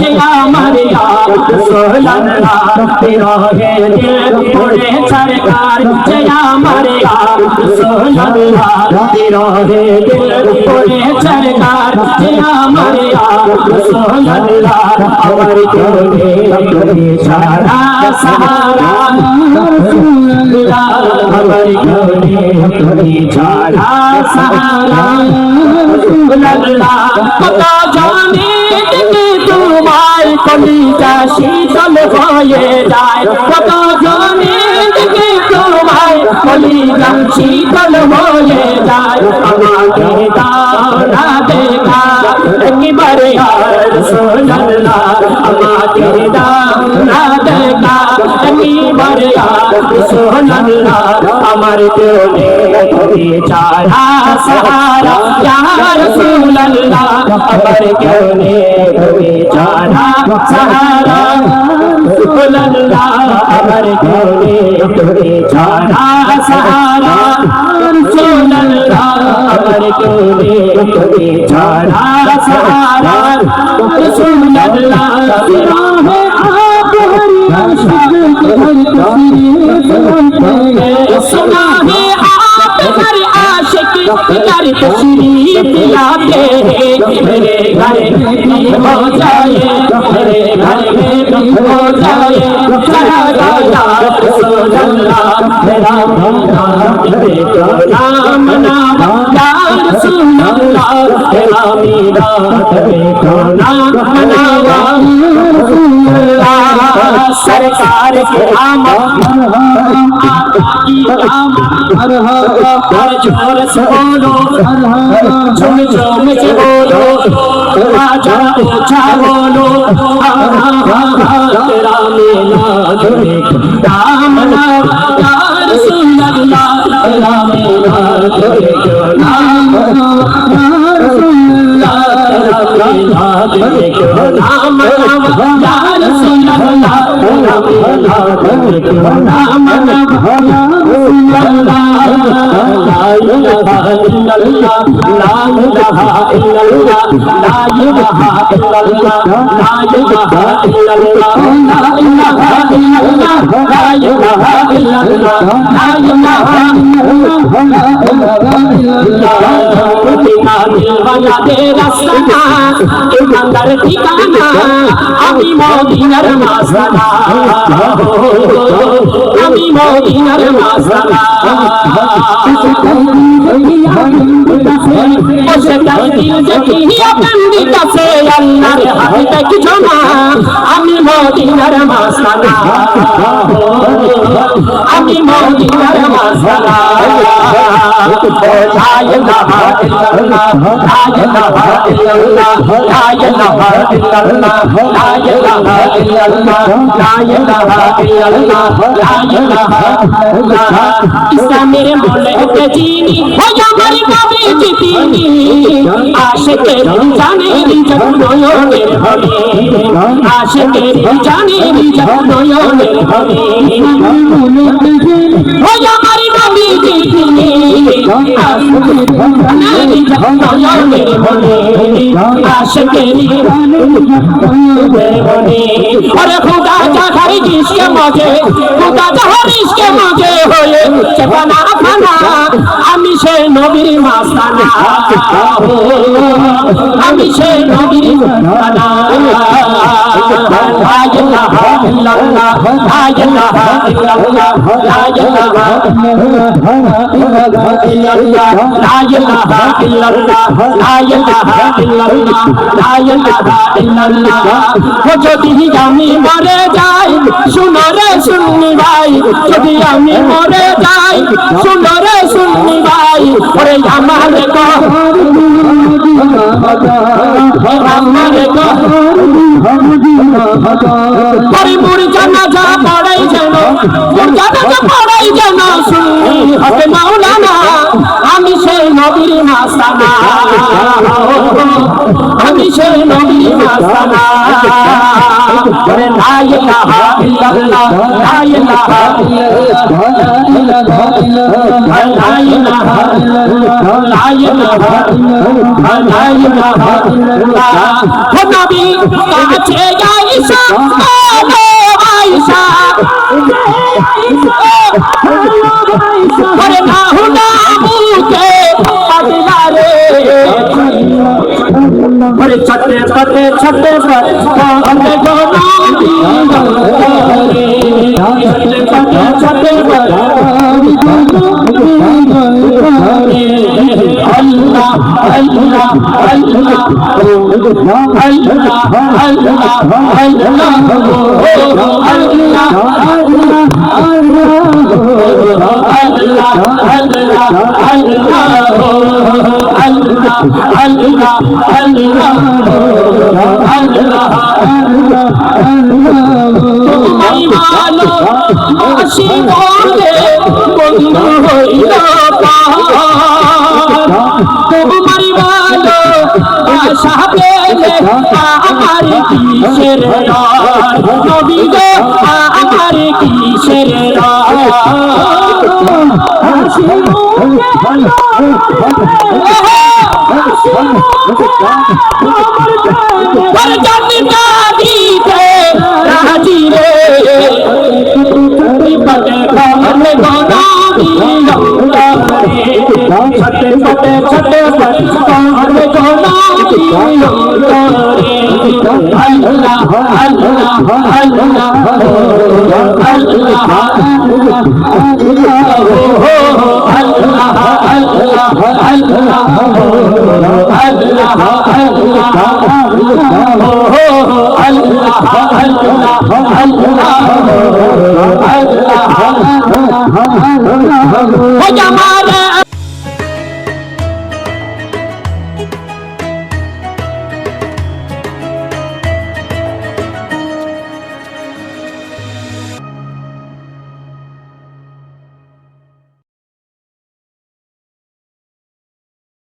যে আমার यार रसूल अल्लाह रहे दिल उड़े सरकार जे আমার यार रसूल अल्लाह रहे दिल उड़े सरकार जे আমার यार रसूल अल्लाह আমার कोने सारा सहारा रसूल अल्लाह আমার कोने सारा सहारा रसूल अल्लाह पता जाने कि तुम्हार कलिजा शीतल হয়ে যায় কত জানে कि तुम्हार कलिजा शीतल হয়ে যায় আমাকে দাও না দেখা একবার ইয়া রাসূলুল্লাহ আমাকে দাও না দেখা একবার ইয়া রাসূলুল্লাহ আমার কোনে তুমি ছাড়া सहारा या रसूल अल्लाह अमर कोने तुम्हें जाना सहारा रसूल अल्लाह अमर कोने तुम्हें जाना सहारा रसूल अल्लाह अमर कोने तुम्हें जाना सहारा रसूल अल्लाह आप हरि आशिक हर तस्वीर सुना है आप हर आशिक कर तशरीफ लाते हैं मेरे घर में हो जाए मेरे घर में हो जाए चला गया रसूल अल्लाह मेरा नाम नाम या रसूल अल्लाह मेरा मीरा को नाम नावा सरकार के जोर से बोलो झुम झुम के बोलो आजा ऊंचा बोलो तेरा मिलाद नाम या रसूल अल्लाह तेरा मिलाद नाम या रसूल अल्लाह तेरा मिलाद नाम या रसूल अल्लाह तेरा मिलाद नाम या रसूल अल्लाह لا إله إلا الله لا إله إلا الله لا إله إلا الله لا إله إلا الله لا إله إلا الله لا إله إلا الله لا إله إلا الله প্রতিটা দিলওয়ালাদের রাস্তা ইমানদার ঠিকানা আমি মদিনার মাস্তানা আমি মদিনার মাস্তানা আমি মদিনার মাস্তানা আমি মদিনার মাস্তানা লা ইলাহা ইল্লাল্লাহ লা ইলাহা ইল্লাল্লাহ লা ইলাহা ইল্লাল্লাহ লা ইলাহা ইল্লাল্লাহ লা ইলাহা ইল্লাল্লাহ লা ইলাহা ইল্লাল্লাহ ইসলামের মূলে চিনি ওই আমার নবী চিনি আশিকের জানের নয়নের হলে আশিকের জানের নয়নের হলে ওই আমার নবী চিনি আশিকের নয়নের হলে আশিকের হলে अरे खुदा जाहर जिसके मजे खुदा जाहर इसके मजे होए चपना खाना আমি সে নবীর মাস্তানা আমি সে নবীর মাস্তানা লা ইলাহা ইল্লাল্লাহ লা ইলাহা ইল্লাল্লাহ লা ইলাহা ইল্লাল্লাহ লা ইলাহা ইল্লাল্লাহ লা ইলাহা ইল্লাল্লাহ লা ইলাহা ইল্লাল্লাহ ও যদি আমি মরে যাই শুনো রে সুন্নি ভাই যদি আমি মরে যাই শুনো রে সুন্নি ভাই ওরে আমার গো আমার গো পরে মুড়ি জানাজা পড়াই যেন জানাজা পড়াই যেন সুন্নি হতে মাওলানা আমি সেই নবীর মাস্তানা আমি সেই নবীর মাস্তানা করে লা ইলাহা ইল্লাল্লাহ লা ইলাহা ইল্লাল্লাহ লা ইলাহা ইল্লাল্লাহ লা ইলাহা ইল্লাল্লাহ লা ইলাহা ইল্লাল্লাহ ও নবী কাছে আয়েশা আয়েশা করে না হুনা মুকে পাগলা রে করে ছটে পটে হতে গোনা ছটে আল্লাহ আল্লাহ আল্লাহ তোমায় ভালো বাসি বলে বন্ধু হইল তোমার ভালো আশা পেলে আমার কিসের নবী গো আমার কিসের জানিনা দিতে রাজি রে পটে পটে গোনা ছটে পটে পটে গোনা আল্লাহ আল্লাহ আল্লাহ Allah